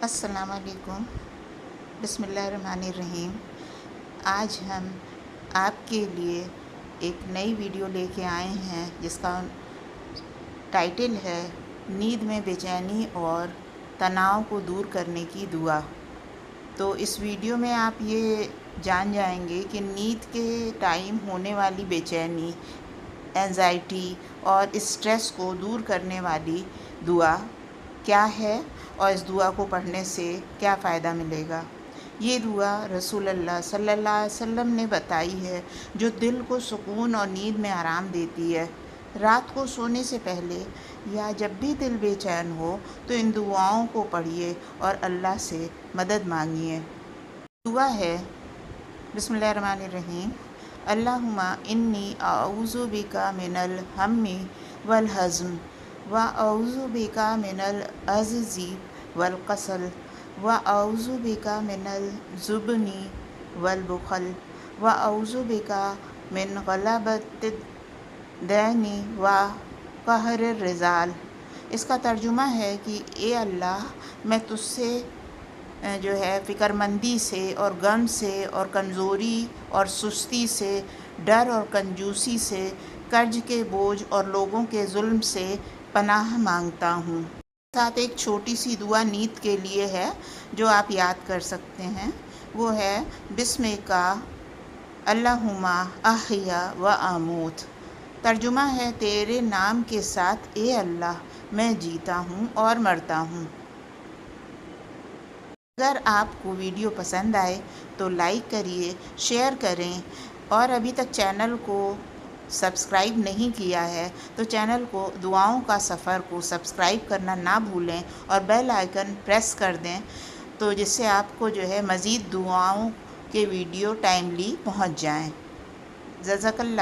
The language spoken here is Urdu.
السلام علیکم۔ بسم اللہ الرحمن الرحیم۔ آج ہم آپ کے لیے ایک نئی ویڈیو لے کے آئے ہیں جس کا ٹائٹل ہے نیند میں بے چینی اور تناؤ کو دور کرنے کی دعا۔ تو اس ویڈیو میں آپ یہ جان جائیں گے کہ نیند کے ٹائم ہونے والی بے چینی، اینزائٹی اور اسٹریس کو دور کرنے والی دعا کیا ہے اور اس دعا کو پڑھنے سے کیا فائدہ ملے گا۔ یہ دعا رسول اللہ صلی اللہ علیہ وسلم نے بتائی ہے جو دل کو سکون اور نیند میں آرام دیتی ہے۔ رات کو سونے سے پہلے یا جب بھی دل بے چین ہو تو ان دعاؤں کو پڑھیے اور اللہ سے مدد مانگیے۔ دعا ہے بسم اللہ الرحمن الرحیم۔ اللہم انی اعوذ بک من الہم والحزن واعوذ بک من العجز والکسل واعوذ بک من الجبن والبخل واعوذ بک من غلبۃ الدین وقہر الرجال۔ اس کا ترجمہ ہے کہ اے اللہ، میں تجھ سے فکر مندی سے اور غم سے اور کمزوری اور سستی سے، ڈر اور کنجوسی سے، قرض کے بوجھ اور لوگوں کے ظلم سے پناہ مانگتا ہوں۔ ساتھ ایک چھوٹی سی دعا نیند کے لیے ہے جو آپ یاد کر سکتے ہیں، وہ ہے بسم کا اللہم احیا و اموت۔ ترجمہ ہے تیرے نام کے ساتھ اے اللہ میں جیتا ہوں اور مرتا ہوں۔ اگر آپ کو ویڈیو پسند آئے تو لائک کریے، شیئر کریں، اور ابھی تک چینل کو سبسکرائب نہیں کیا ہے تو چینل کو دعاؤں کا سفر کو سبسکرائب کرنا نہ بھولیں اور بیل آئیکن پریس کر دیں تو جس سے آپ کو مزید دعاؤں کے ویڈیو ٹائملی پہنچ جائیں۔ جزاک اللہ۔